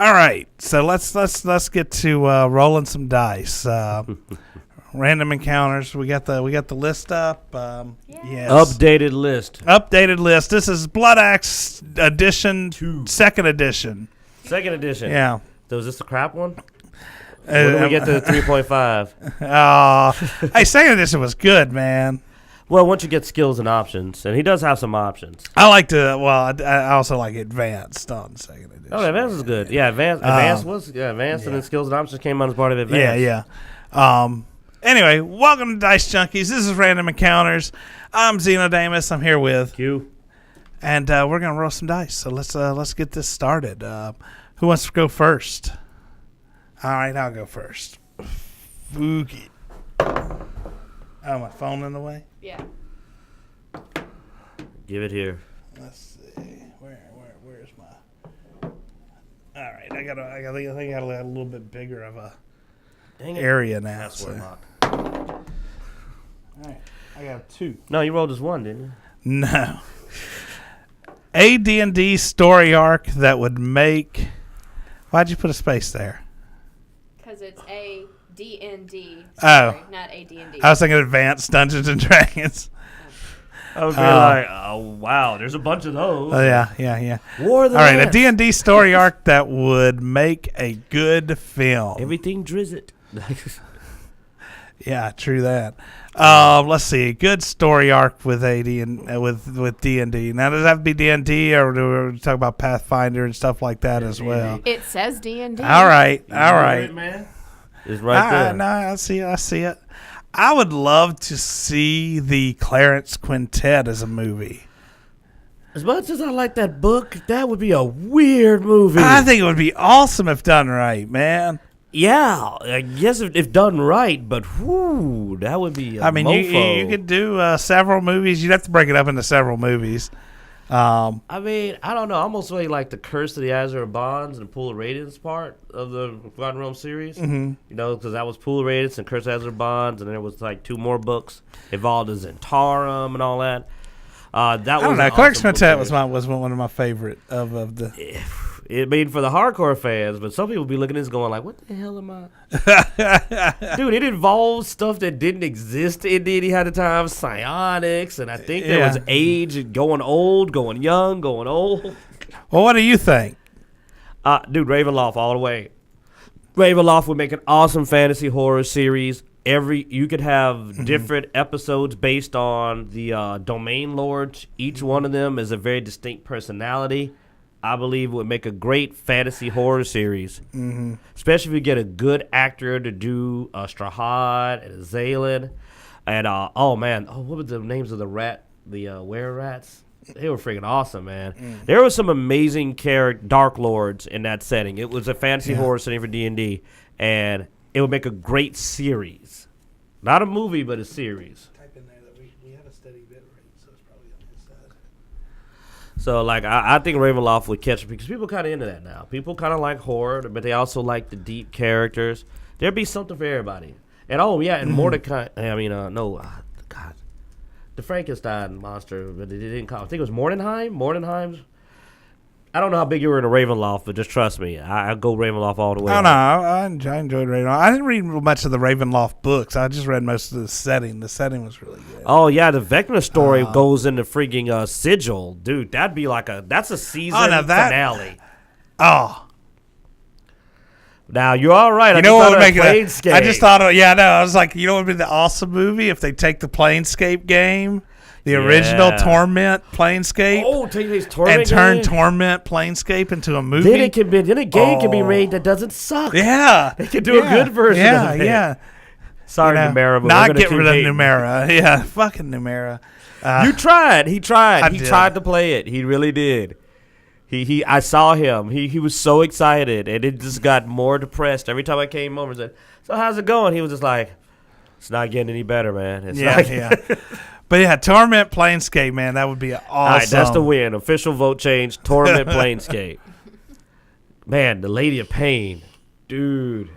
All right, so let's get to rolling some dice. Random encounters. We got the list up. Yes. Updated list. This is Bloodaxe edition 2nd edition. 2nd edition. Yeah. So is this the crap one? When do we get to 3.5? Hey, 2nd edition was good, man. Well, once you get skills and options, and he does have some options. I like to. Well, I also like advanced on 2nd edition. Oh, advanced is good. Yeah, advanced was advanced, and then skills and options came out as part of advanced. Yeah. Anyway, welcome to Dicejunkies. This is Random Encounters. I'm Xenodamus. I'm here with Q, and we're gonna roll some dice. So let's get this started. Who wants to go first? All right, I'll go first. Spooky. Oh, my phone in the way? Yeah. give it here. Let's see. Where's my... All right, I think I got a little bit bigger of a area now. Password lock. All right, I got 2. No, you rolled as 1, didn't you? No. A D&D story arc that would make... Why'd you put a space there? Because it's AD&D. Oh. Not AD&D. I was thinking Advanced Dungeons and Dragons. I was like, oh, wow, there's a bunch of those. Oh, yeah. War of the All right, a Lance. D&D story arc that would make a good film. Everything Drizzt. Yeah, true that. Let's see, good story arc with AD and with D&D. Now, does that have to be D&D, or do we talk about Pathfinder and stuff like that as well? It says D&D. All right. It, man. It's right there. No, I see it. I would love to see the Clarence Quintet as a movie. As much as I like that book, that would be a weird movie. I think it would be awesome if done right, man. Yeah, I guess if done right, but whoo, that would be a mofo. You could do several movies. You'd have to break it up into several movies. I mean, I don't know. I almost really like the Curse of the Azure Bonds and Pool of Radiance part of the Forgotten Realms series. Mm-hmm. You know, because that was Pool of Radiance and Curse of Azure Bonds, and there was like 2 more books involved in Zentarum and all that. I don't know. Clarence Quintet was one of my favorite of the. It made for the hardcore fans, but some people be looking at this going like, what the hell am I? Dude, it involves stuff that didn't exist in D&D at the time, psionics, and I think there was age, going old, going young, going old. Well, what do you think? Dude, Ravenloft all the way. Ravenloft would make an awesome fantasy horror series. You could have different episodes based on the domain lords. Each one of them is a very distinct personality. I believe it would make a great fantasy horror series, especially if you get a good actor to do Strahd and Zaylan, and what were the names of the were-rats? They were freaking awesome, man. There was some amazing Dark Lords in that setting. It was a fantasy horror setting for D&D, and it would make a great series, not a movie, but a series. Type in there that we have a steady bit rate, so it's probably on his side. So, like, I think Ravenloft would catch it because people kind of into that now. People kind of like horror, but they also like the deep characters. There'd be something for everybody. And, Mordecai, God. The Frankenstein monster, but it didn't call. I think it was Mordenheim's. I don't know how big you were in a Ravenloft, but just trust me. I go Ravenloft all the way. Oh, no, I enjoyed Ravenloft. I didn't read much of the Ravenloft books. I just read most of the setting. The setting was really good. Oh, yeah, the Vecna story goes into freaking Sigil. Dude, that'd be like that's a season finale. Oh. Now, you're all right. You know what would make it? I just thought, I was like, you know what would be the awesome movie if they take the Planescape game? The original Torment Planescape. Oh, take these Torment and turn game? Torment Planescape into a movie. Then a game can be made that doesn't suck. Yeah, they can do a good version of it. Yeah. Sorry, Numera, but not get rid of Numera. Yeah, fucking Numera. You tried. He tried. He did. tried to play it. He really did. I saw him. He was so excited, and it just got more depressed every time I came over and said, "So how's it going?" He was just like, "It's not getting any better, man." But yeah, Torment Planescape, man, that would be awesome. All right, that's the win. Official vote change. Torment Planescape. Man, the Lady of Pain, dude.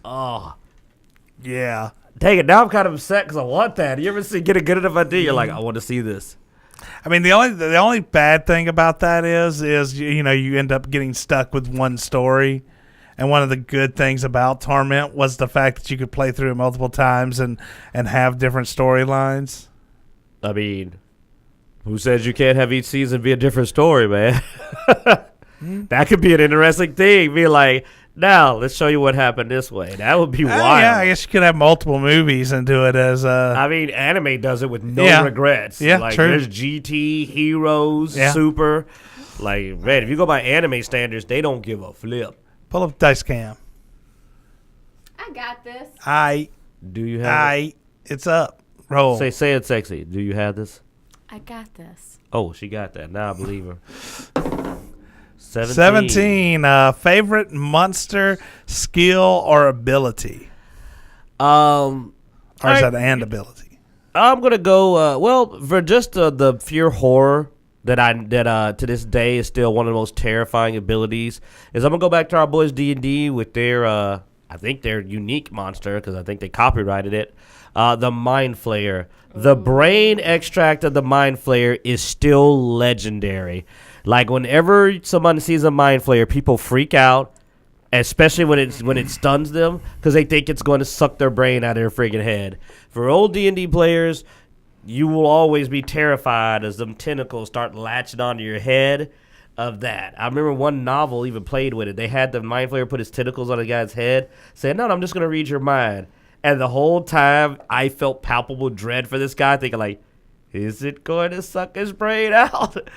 Oh, yeah. Dang it! Now I'm kind of upset because I want that. You ever get a good enough idea? You're like, I want to see this. I mean, the only bad thing about that is you end up getting stuck with one story. And one of the good things about Torment was the fact that you could play through it multiple times and have different storylines. I mean, who says you can't have each season be a different story, man? That could be an interesting thing. Be like, now let's show you what happened this way. That would be wild. Yeah, I guess you could have multiple movies and do it as a. I mean, anime does it with no regrets. Yeah, like, true. There's GT, Heroes, Super. Like, man, if you go by anime standards, they don't give a flip. Pull up Dice Cam. I got this. Do you have it? It's up. Roll. Say it sexy. Do you have this? I got this. Oh, she got that. Now I believe her. 17. Favorite monster, skill, or ability? Or is that and ability? I'm gonna go. For just the pure horror that to this day is still one of the most terrifying abilities. Is I'm gonna go back to our boys D&D with their I think their unique monster because I think they copyrighted it. The Mind Flayer. The brain extract of the Mind Flayer is still legendary. Like whenever someone sees a Mind Flayer, people freak out, especially when it stuns them because they think it's going to suck their brain out of their freaking head. For old D&D players, you will always be terrified as them tentacles start latching onto your head of that. I remember one novel even played with it. They had the Mind Flayer put his tentacles on the guy's head, saying, no, I'm just going to read your mind. And the whole time, I felt palpable dread for this guy, thinking like, is it going to suck his brain out?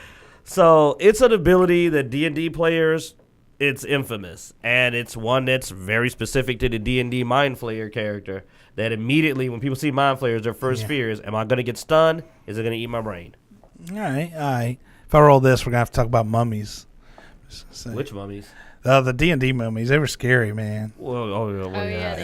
So it's an ability that D&D players, it's infamous. And it's one that's very specific to the D&D Mind Flayer character. That immediately, when people see Mind Flayers, their first fear is, am I going to get stunned? Is it going to eat my brain? All right. If I roll this, we're going to have to talk about mummies. Which mummies? The D&D mummies. They were scary, man. Yeah.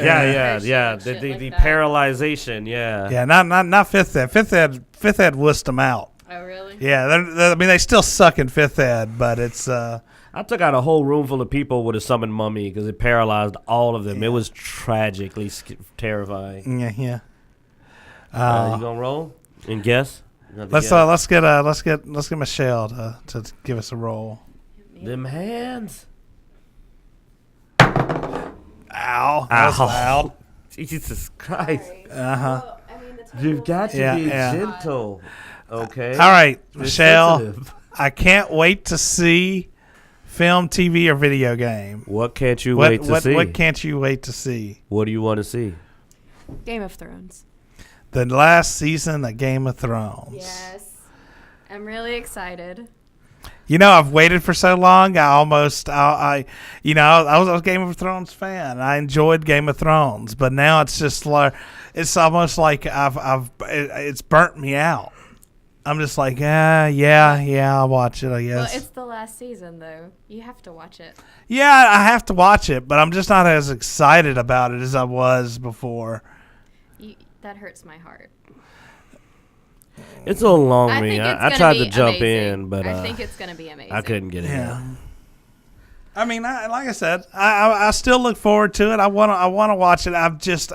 The paralyzation, yeah. Yeah, not fifth ed. Fifth ed wussed them out. Oh, really? Yeah, they still suck in fifth ed, but it's... I took out a whole room full of people with a summoned mummy because it paralyzed all of them. Yeah. It was tragically terrifying. Yeah. You gonna roll and guess? Let's get Michelle to give us a roll. Them hands. Ow! That was loud. Jesus Christ! Well, You've got to be gentle. Okay. All right, Michelle. I can't wait to see. Film, TV, or video game? What can't you wait to see? What can't you wait to see? What do you want to see? Game of Thrones. The last season of Game of Thrones. Yes. I'm really excited. I've waited for so long. I was a Game of Thrones fan. I enjoyed Game of Thrones, but now it's just like it's almost like it's burnt me out. I'm just like, I'll watch it, I guess. Well, it's the last season, though. You have to watch it. Yeah, I have to watch it, but I'm just not as excited about it as I was before. That hurts my heart. It's a little long for me. I tried to jump in, but I think it's going to be amazing. I couldn't get in. Yeah. I mean, like I said, I still look forward to it. I want to watch it. I'm just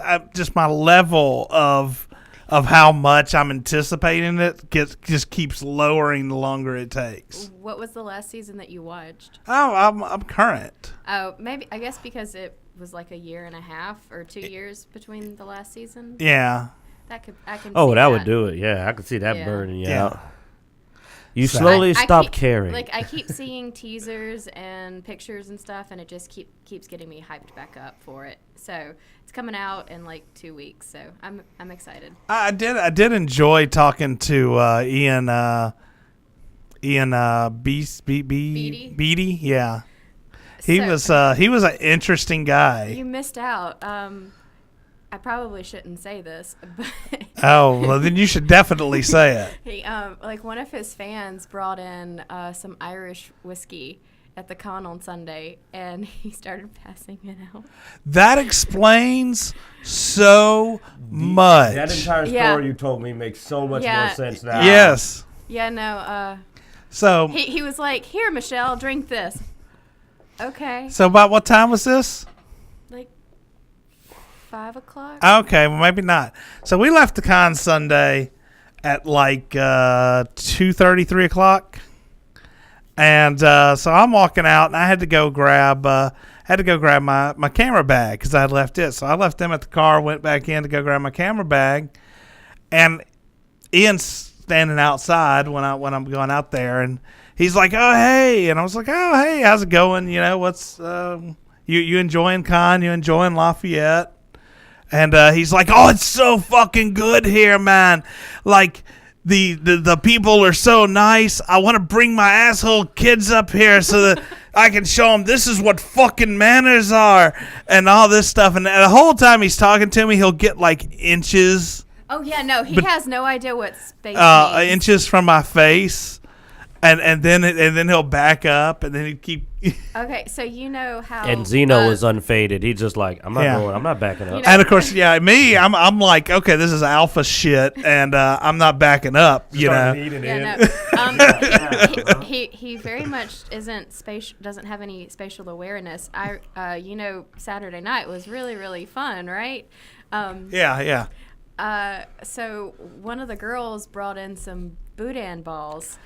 my level of how much I'm anticipating it just keeps lowering the longer it takes. What was the last season that you watched? Oh, I'm current. Oh, maybe I guess because it was like a year and a half or 2 years between the last season. Yeah. I can. Oh, see that would do it. Yeah, I could see that burning you out. You So- slowly stop caring. Like I keep seeing teasers and pictures and stuff, and it just keeps getting me hyped back up for it. So it's coming out in like 2 weeks. So I'm excited. I did enjoy talking to Ian Beatty. Yeah. He was an interesting guy. You missed out. I probably shouldn't say this, but Oh, well, then you should definitely say it. he like one of his fans brought in some Irish whiskey at the con on Sunday, and he started passing it out. That explains so much. That entire story you told me makes so much more sense now. Yes. Yeah, no. So He was like, "Here, Michelle, drink this." Okay. So about what time was this? Like 5 o'clock. Okay, well maybe not. So we left the con Sunday, at like 2:30, 3 o'clock. And so I'm walking out, and I had to go grab my camera bag because I had left it. So I left them at the car, went back in to go grab my camera bag, and Ian's standing outside when I'm going out there, and he's like, "Oh hey," and I was like, "Oh hey, how's it going? You know, what's you enjoying Con? You enjoying Lafayette?" And he's like, "Oh, it's so fucking good here, man. Like." The people are so nice. I want to bring my asshole kids up here so that I can show them this is what fucking manners are and all this stuff. And the whole time he's talking to me, he'll get like inches. Oh yeah, no, he has no idea what space means. Inches from my face, and then he'll back up, and then he'd keep. Okay, so you know how. And Zeno is unfaded. He's just like, I'm not backing up. You know, And of course, me, I'm like, okay, this is alpha shit, and I'm not backing up, you know. He very much doesn't have any spatial awareness. Saturday night was really, really fun, right? Yeah. So one of the girls brought in some boudin balls,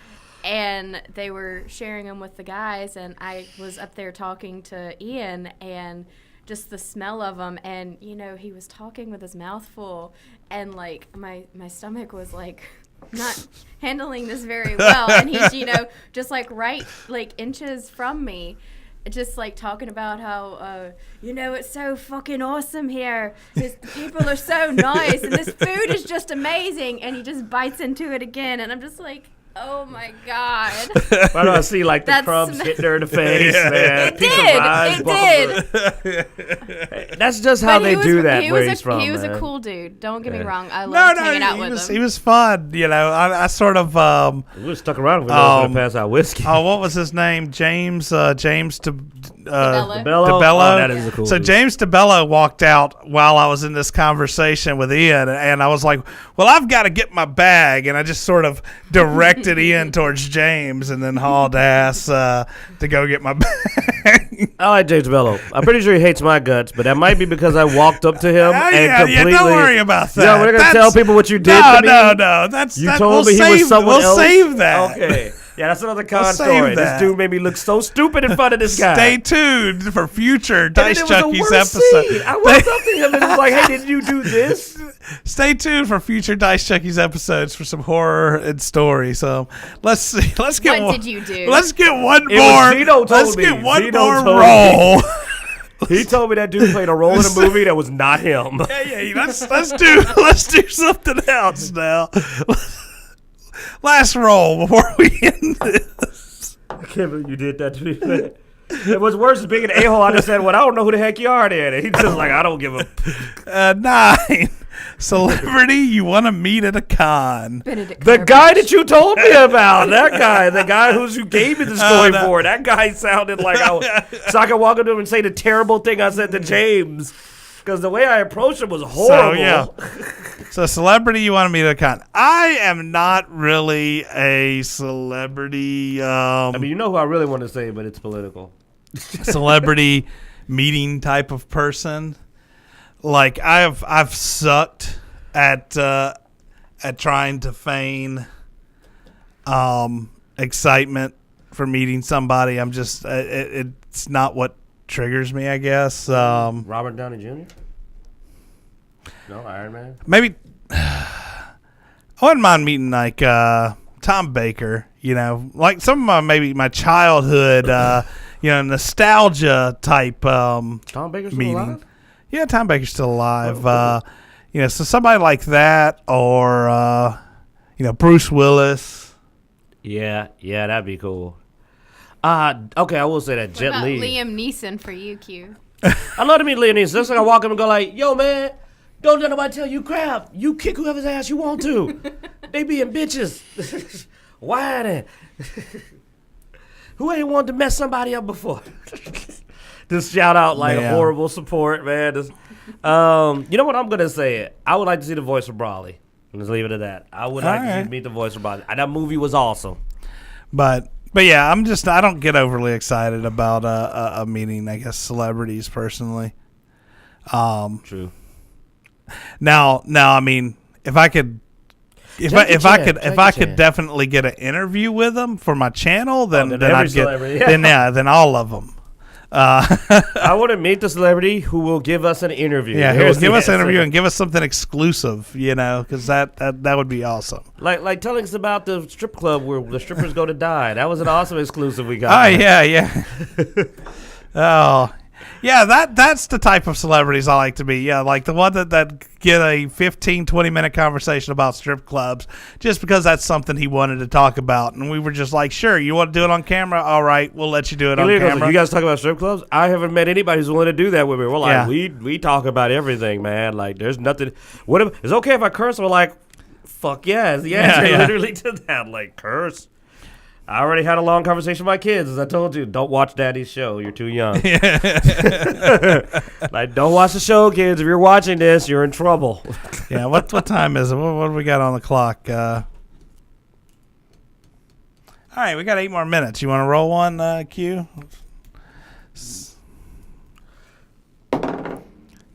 and they were sharing them with the guys, and I was up there talking to Ian, and just the smell of them, and he was talking with his mouth full, and like my stomach was like not handling this very well, and he's just like right like inches from me, just like talking about how it's so fucking awesome here. People are so nice, and this food is just amazing, and he just bites into it again, and I'm just like, oh my God. Why do I see like the crumbs hitting her in the face, man? It did. That's just how they do that where he's from. He was man. a cool dude. Don't get me wrong. I loved hanging out with him. He was fun. I sort of. We would stuck around if we were going to pass out whiskey. Oh, what was his name? James DeBello. Oh, that is a cool So dude. James DeBello walked out while I was in this conversation with Ian, and I was like, well, I've got to get my bag, and I just sort of directed Ian towards James and then hauled ass to go get my bag. I like James DeBello. I'm pretty sure he hates my guts, but that might be because I walked up to him and completely. Don't worry about that. Yeah, we're going to tell people what you did to me. No. You told me he was someone else. We'll save that. Okay. Yeah, that's another con story. This dude made me look so stupid in front of this guy. Stay tuned for future Dicejunkies episodes. I walked up to him and was like, "Hey, did you do this?" Stay tuned for future Dicejunkies episodes for some horror and story. So let's see. Let's get. What did you do? Let's get one more. Let's get one Zeno more told roll. He told me that dude played a role in a movie that was not him. Yeah. Let's do something else now. Last roll before we end this. I can't believe you did that to me, man. It was worse than being an a-hole. I just said, well, I don't know who the heck you are then. And he's just like, I don't give a... 9. Celebrity you want to meet at a con. The guy that you told me about. That guy. The guy you gave me the story for. That guy sounded like so I could walk up to him and say the terrible thing I said to James. Because the way I approached him was horrible. So celebrity you want to meet at a con. I am not really a celebrity. I mean, you know who I really want to say, but it's political. Celebrity meeting type of person. Like I've sucked at trying to feign excitement for meeting somebody. I'm just it's not what triggers me, I guess. Robert Downey Jr.? No, Iron Man? Maybe I wouldn't mind meeting like Tom Baker, like some of my childhood nostalgia type Tom Baker's meeting. still alive? Yeah, Tom Baker's still alive. So somebody like that, or Bruce Willis. Yeah, that'd be cool. Okay, I will say that. Jet Li. Liam Neeson for you, Q. I love to meet Liam Neeson. That's like I walk up and go like, yo, man, don't let nobody tell you crap. You kick whoever's ass you want to. They being bitches. Whining. Who ain't wanted to mess somebody up before? Just shout out like horrible support, man. You know what I'm going to say? I would like to see the voice of Brawley. Let's leave it at that. I would like to meet the voice of Brawley. That movie was awesome. But yeah, I don't get overly excited about a meeting, I guess, celebrities personally. True. Now, I mean, if I could if I could definitely get an interview with them for my channel, then I'd get then all of them. I want to meet the celebrity who will give us an interview. Yeah, who will give us an interview and give us something exclusive, because that would be awesome. Like telling us about the strip club where the strippers go to die. That was an awesome exclusive we got. Oh, yeah. Oh, yeah, that's the type of celebrities I like to be. Yeah, like the one that get a 15, 20-minute conversation about strip clubs just because that's something he wanted to talk about. And we were just like, sure, you want to do it on camera? All right, we'll let you do it on camera. You guys talk about strip clubs? I haven't met anybody who's willing to do that with me. We're like, we talk about everything, man. Like, there's nothing. It's okay if I curse? We're like, fuck yes. Yeah. Literally to that. Like, curse. I already had a long conversation with my kids, as I told you. Don't watch Daddy's show. You're too young. Like, don't watch the show, kids. If you're watching this, you're in trouble. Yeah. What time is it? What do we got on the clock? All right, we got 8 more minutes. You want to roll one, Q?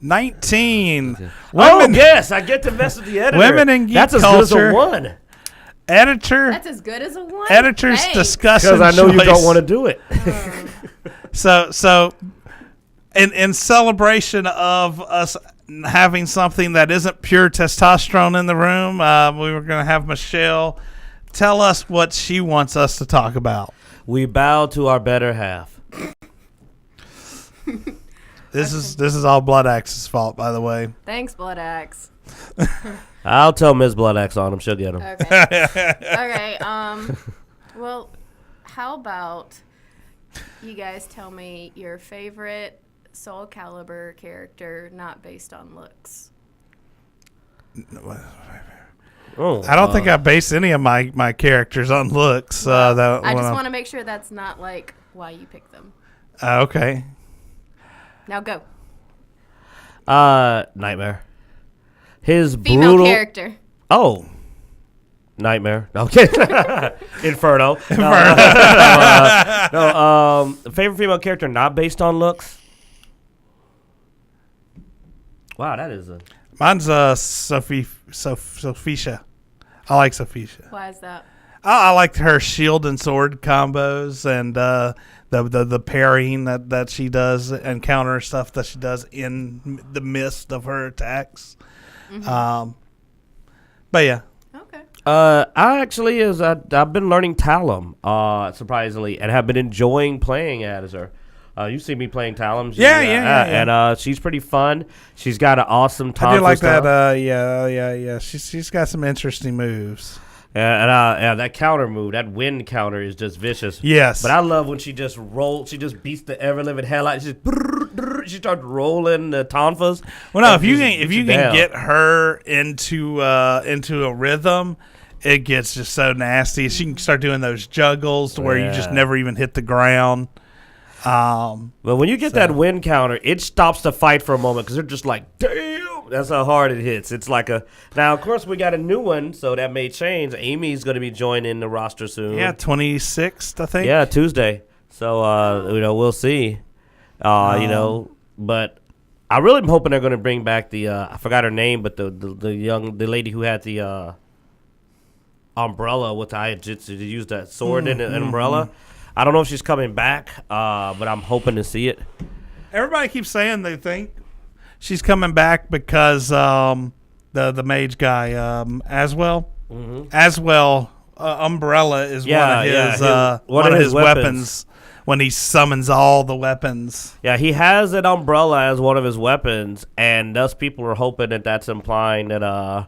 19. Women, yes, I get to mess with the editor. Women in geek That's as culture. good as a 1. Editor. That's as good as a 1. Editor's discussion. Because I know choice. you don't want to do it. So, in celebration of us having something that isn't pure testosterone in the room, we were going to have Michelle tell us what she wants us to talk about. We bow to our better half. This is all Bloodaxe's fault, by the way. Thanks, Bloodaxe. I'll tell Ms. Bloodaxe on him. She'll get him. Okay. Well, how about you guys tell me your favorite Soul Calibur character not based on looks? I don't think I base any of my characters on looks. I just want to make sure that's not like why you pick them. Okay. Now go. Nightmare. His Female brutal character. Oh. Nightmare. Okay. Inferno. Favorite female character not based on looks? Wow, that is a... Mine's Sophisha. I like Sophisha. Why is that? I liked her shield and sword combos and the parrying that she does and counter stuff that she does in the midst of her attacks. Mm-hmm. But yeah. Okay. I actually I've been learning Talum, surprisingly, and have been enjoying playing as her. You see me playing Talum. Yeah. And she's pretty fun. She's got an awesome tonfa. I do like that. Yeah. She's got some interesting moves. And that counter move, that wind counter is just vicious. Yes. But I love when she just beats the ever-living hell out. She starts rolling the tonfas. Well, no, if you can get her into a rhythm, it gets just so nasty. She can start doing those juggles to where you just never even hit the ground. But when you get that wind counter, it stops the fight for a moment because they're just like, damn, that's how hard it hits. It's like now, of course, we got a new one, so that may change. Amy's going to be joining the roster soon. Yeah, 26th, I think. Yeah, Tuesday. So, we'll see. But I really am hoping they're going to bring back the, I forgot her name, but the lady who had the umbrella with the Aiajitsu, to use that sword and an umbrella. I don't know if she's coming back, but I'm hoping to see it. Everybody keeps saying they think she's coming back because the mage guy, Aswell. Mm-hmm. Aswell, umbrella is one of his weapons when he summons all the weapons. Yeah, he has an umbrella as one of his weapons, and thus people are hoping that that's implying that,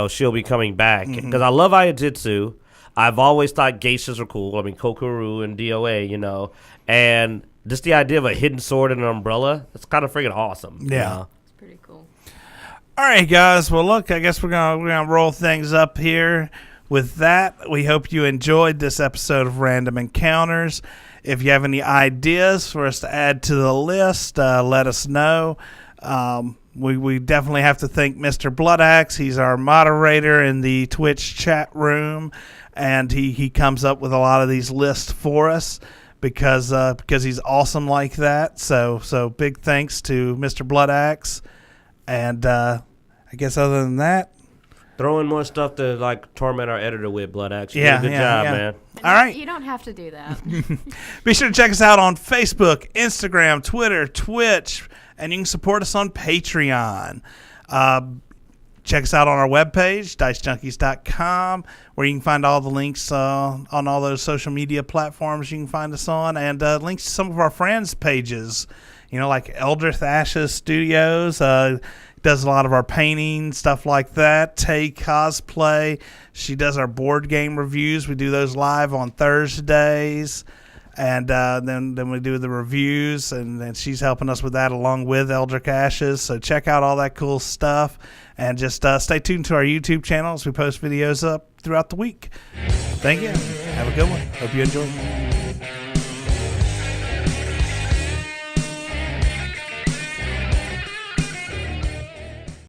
she'll be coming back. Because I love Aiajitsu. I've always thought geishas are cool. I mean, Kokoro and DOA, and just the idea of a hidden sword and an umbrella, it's kind of freaking awesome. Yeah. It's pretty cool. All right, guys. Well, look, I guess we're gonna roll things up here. With that, we hope you enjoyed this episode of Random Encounters. If you have any ideas for us to add to the list, let us know. We definitely have to thank Mr. Bloodaxe. He's our moderator in the Twitch chat room. And he comes up with a lot of these lists for us because he's awesome like that. So big thanks to Mr. Bloodaxe. And I guess other than that, Throw in more stuff to like torment our editor with, Bloodaxe. Yeah, Good job, yeah. man. All right. You don't have to do that. Be sure to check us out on Facebook, Instagram, Twitter, Twitch, and you can support us on Patreon. Check us out on our webpage, Dicejunkies.com, where you can find all the links on all those social media platforms you can find us on, and links to some of our friends' pages, like Elder Thash's Studios, does a lot of our painting, stuff like that. Tay Cosplay, she does our board game reviews. We do those live on Thursdays. And then we do the reviews, and she's helping us with that along with Eldrick Ashes. So check out all that cool stuff, and just stay tuned to our YouTube channel as we post videos up throughout the week. Thank you. Have a good one. Hope you enjoy.